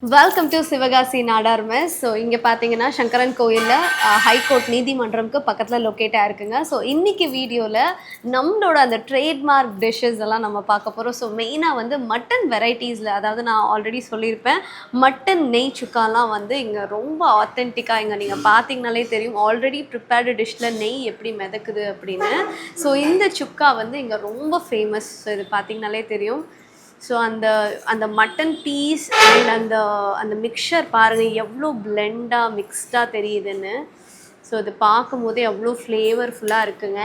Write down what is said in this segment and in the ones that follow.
Welcome to Sivakasi Nadar mess. So இங்கே பார்த்தீங்கன்னா சங்கரன் கோயிலில் ஹைகோர்ட் நீதிமன்றம்க்கு பக்கத்தில் லொக்கேட் ஆயிருக்குங்க. ஸோ இன்றைக்கி வீடியோவில் நம்மளோட அந்த ட்ரேட்மார்க் டிஷ்ஷஸ் எல்லாம் நம்ம பார்க்க போகிறோம். ஸோ மெயினாக வந்து மட்டன் வெரைட்டிஸில், அதாவது நான் ஆல்ரெடி சொல்லியிருப்பேன், மட்டன் நெய் சுக்காலாம் வந்து இங்கே ரொம்ப ஆத்தென்டிக்காக இங்கே நீங்கள் பார்த்தீங்கனாலே தெரியும். ஆல்ரெடி ப்ரிப்பேர்டு டிஷ்ஷில் நெய் எப்படி மிதக்குது அப்படின்னு. ஸோ இந்த சுக்கா வந்து இங்கே ரொம்ப ஃபேமஸ். ஸோ இது பார்த்தீங்கனாலே தெரியும். ஸோ அந்த மட்டன் பீஸ் அண்ட் அந்த மிக்சர் பாருங்கள் எவ்வளோ பிளெண்டாக மிக்ஸ்டாக தெரியுதுன்னு. ஸோ இது பார்க்கும் போதே எவ்வளோ ஃப்ளேவர்ஃபுல்லாக இருக்குங்க.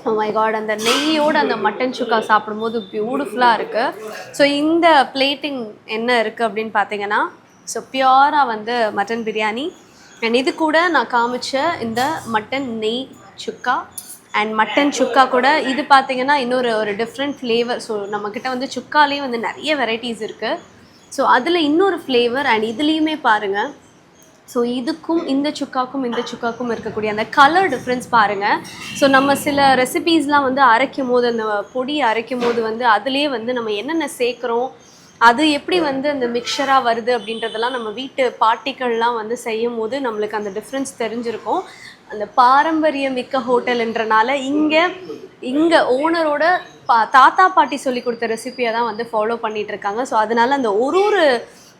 ஓ மை காட், அந்த நெய்யோடு அந்த மட்டன் சுக்கா சாப்பிடும்போது பியூட்டிஃபுல்லாக இருக்குது. ஸோ இந்த பிளேட்டிங் என்ன இருக்குது அப்படின்னு பார்த்தீங்கன்னா, ஸோ பியூராக வந்து மட்டன் பிரியாணி அண்ட் இது கூட நான் காமிச்ச இந்த மட்டன் நெய் சுக்கா அண்ட் மட்டன் சுக்கா கூட இது பார்த்திங்கன்னா இன்னொரு டிஃப்ரெண்ட் ஃப்ளேவர். ஸோ நம்மக்கிட்ட வந்து சுக்காலேயே வந்து நிறைய வெரைட்டிஸ் இருக்குது. ஸோ அதில் இன்னொரு ஃப்ளேவர் அண்ட் இதுலேயுமே பாருங்கள். ஸோ இதுக்கும் இந்த சுக்காக்கும் இருக்கக்கூடிய அந்த கலர் டிஃப்ரென்ஸ் பாருங்கள். ஸோ நம்ம சில ரெசிபீஸ்லாம் வந்து அரைக்கும் போது, அந்த பொடி அரைக்கும் போது வந்து அதுலேயே வந்து நம்ம என்னென்ன சேர்க்குறோம், அது எப்படி வந்து அந்த மிக்சராக வருது அப்படின்றதெல்லாம் நம்ம வீட்டு பாட்டிகள்லாம் வந்து செய்யும் போது நம்மளுக்கு அந்த டிஃப்ரென்ஸ் தெரிஞ்சிருக்கும். அந்த பாரம்பரியமிக்க ஹோட்டல்ன்றனால இங்கே ஓனரோட தாத்தா பாட்டி சொல்லி கொடுத்த ரெசிபியை தான் வந்து ஃபாலோ பண்ணிகிட்ருக்காங்க. ஸோ அதனால் அந்த ஒரு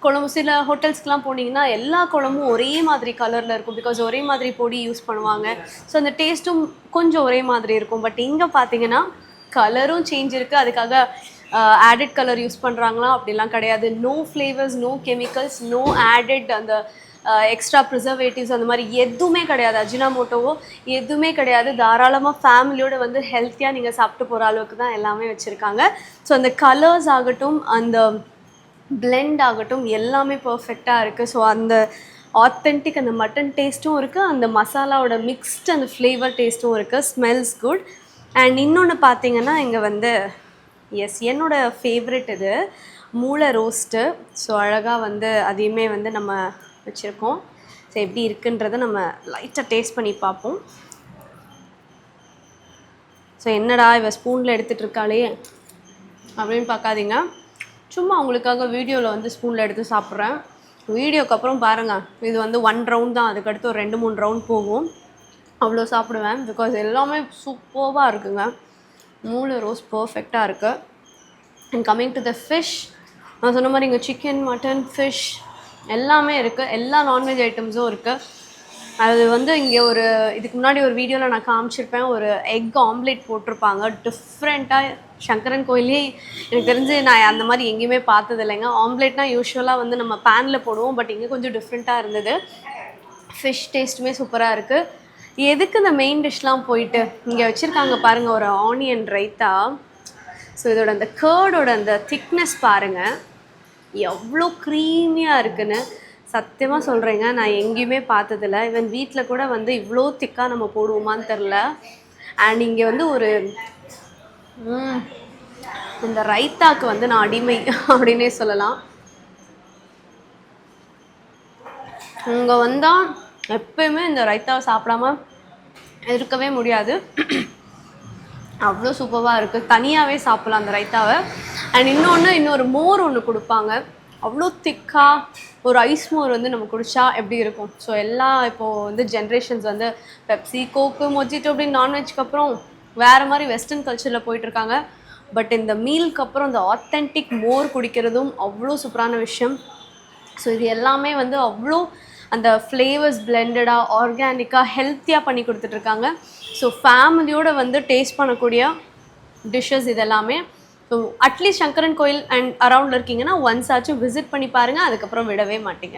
குழம்பு, சில ஹோட்டல்ஸ்க்கெலாம் போனீங்கன்னா எல்லா குழம்பும் ஒரே மாதிரி கலரில் இருக்கும். பிகாஸ் ஒரே மாதிரி பொடி யூஸ் பண்ணுவாங்க. ஸோ அந்த டேஸ்ட்டும் கொஞ்சம் ஒரே மாதிரி இருக்கும். பட் இங்கே பார்த்தீங்கன்னா கலரும் சேஞ்ச் இருக்குது. அதுக்காக ஆடட் கலர் யூஸ் பண்ணுறாங்களா அப்படிலாம் கிடையாது. No flavours, no chemicals, no added அந்த எக்ஸ்ட்ரா ப்ரிசர்வேட்டிவ்ஸ் அந்த மாதிரி எதுவுமே கிடையாது. அஜினாமோட்டோவோ எதுவுமே கிடையாது. தாராளமாக ஃபேமிலியோடு வந்து ஹெல்த்தியாக நீங்கள் சாப்பிட்டு போகிற அளவுக்கு தான் எல்லாமே வச்சுருக்காங்க. ஸோ அந்த கலர்ஸ் ஆகட்டும், அந்த பிளெண்ட் ஆகட்டும், எல்லாமே பர்ஃபெக்டாக இருக்குது. ஸோ அந்த ஆத்தென்டிக் அந்த மட்டன் டேஸ்ட்டும் இருக்குது, அந்த மசாலாவோட மிக்ஸ்ட் அந்த ஃப்ளேவர் டேஸ்ட்டும் இருக்குது. Smells good. அண்ட் இன்னொன்று பார்த்தீங்கன்னா இங்கே வந்து என்னோடய ஃபேவரெட் இது மூளை ரோஸ்ட்டு. ஸோ அழகாக வந்து அதையுமே வந்து நம்ம வச்சுருக்கோம். ஸோ எப்படி இருக்குன்றதை நம்ம லைட்டாக டேஸ்ட் பண்ணி பார்ப்போம். ஸோ என்னடா இவ ஸ்பூனில் எடுத்துகிட்டு இருக்காளே அப்படின்னு பார்க்காதீங்க. சும்மா உங்களுக்காக வீடியோவில் வந்து ஸ்பூனில் எடுத்து சாப்பிட்றேன். வீடியோக்கு அப்புறம் பாருங்கள், இது வந்து 1 ரவுண்ட் தான், அதுக்கடுத்து ஒரு 2-3 ரவுண்ட் போகும். அவ்வளோ சாப்பிடுவேன். பிகாஸ் எல்லாமே சூப்பராக இருக்குங்க. மூளை ரோஸ்ட் பர்ஃபெக்டாக இருக்குது. And coming to the fish, நான் சொன்ன மாதிரி இங்கே சிக்கன், மட்டன், ஃபிஷ் எல்லாமே இருக்குது. எல்லா நான்வெஜ் ஐட்டம்ஸும் இருக்குது. அது வந்து இங்கே இதுக்கு முன்னாடி ஒரு வீடியோவில் நான் காமிச்சிருப்பேன், ஒரு எக் ஆம்லேட் போட்டிருப்பாங்க டிஃப்ரெண்ட்டாக. சங்கரன் கோயிலே எனக்கு தெரிஞ்சு நான் அந்த மாதிரி எங்கேயுமே பார்த்தது இல்லைங்க. ஆம்லேட்னால் யூஸ்வலாக வந்து நம்ம பேனில் போடுவோம். பட் இங்கே கொஞ்சம் டிஃப்ரெண்ட்டாக இருந்தது. ஃபிஷ் டேஸ்ட்டுமே சூப்பராக இருக்குது. எதுக்கு இந்த மெயின் டிஷ்லாம் போயிட்டு இங்கே வச்சுருக்காங்க பாருங்கள், ஒரு ஆனியன் ரைத்தா. ஸோ இதோட அந்த கேர்டோட அந்த திக்னஸ் பாருங்கள் எவ்வளோ க்ரீமியாக இருக்குன்னு. சத்தியமாக சொல்கிறேங்க, நான் எங்கேயுமே பார்த்ததில்ல. ஈவன் வீட்டில் கூட வந்து இவ்வளோ திக்காக நம்ம போடுவோமான்னு தெரில. அண்ட் இங்கே வந்து இந்த ரைத்தாக்கு வந்து நான் அடிமை அப்படின்னே சொல்லலாம். இங்கே வந்தால் எப்பயுமே இந்த ரைத்தாவை சாப்பிடாம இருக்கவே முடியாது. அவ்வளோ சூப்பராக இருக்குது. தனியாகவே சாப்பிட்லாம் அந்த ரைத்தாவை. அண்ட் இன்னொரு மோர் ஒன்று கொடுப்பாங்க. அவ்வளோ திக்காக ஒரு ஐஸ் மோர் வந்து நம்ம குடித்தா எப்படி இருக்கும். ஸோ இப்போது வந்து ஜென்ரேஷன்ஸ் வந்து பெப்சி, கோக்கு, மொஜிட்டோ அப்படின்னு நான்வெஜ்க்கு அப்புறம் வேறு மாதிரி வெஸ்டர்ன் கல்ச்சரில் போயிட்டுருக்காங்க. பட் இந்த மீலுக்கு அப்புறம் இந்த ஆத்தென்டிக் மோர் குடிக்கிறதும் அவ்வளோ சூப்பரான விஷயம். ஸோ இது எல்லாமே வந்து அவ்வளோ அந்த ஃப்ளேவர்ஸ் பிளெண்டடாக, ஆர்கானிக்காக, ஹெல்த்தியாக பண்ணி கொடுத்துட்ருக்காங்க. ஸோ ஃபேமிலியோடு வந்து டேஸ்ட் பண்ணக்கூடிய டிஷ்ஷஸ் இதெல்லாமே. ஸோ அட்லீஸ்ட் சங்கரன் கோயில் அண்ட் அரவுண்டில் இருக்கீங்கன்னா ஒன்ஸ் ஆச்சும் விசிட் பண்ணி பாருங்கள். அதுக்கப்புறம் விடவே மாட்டீங்க.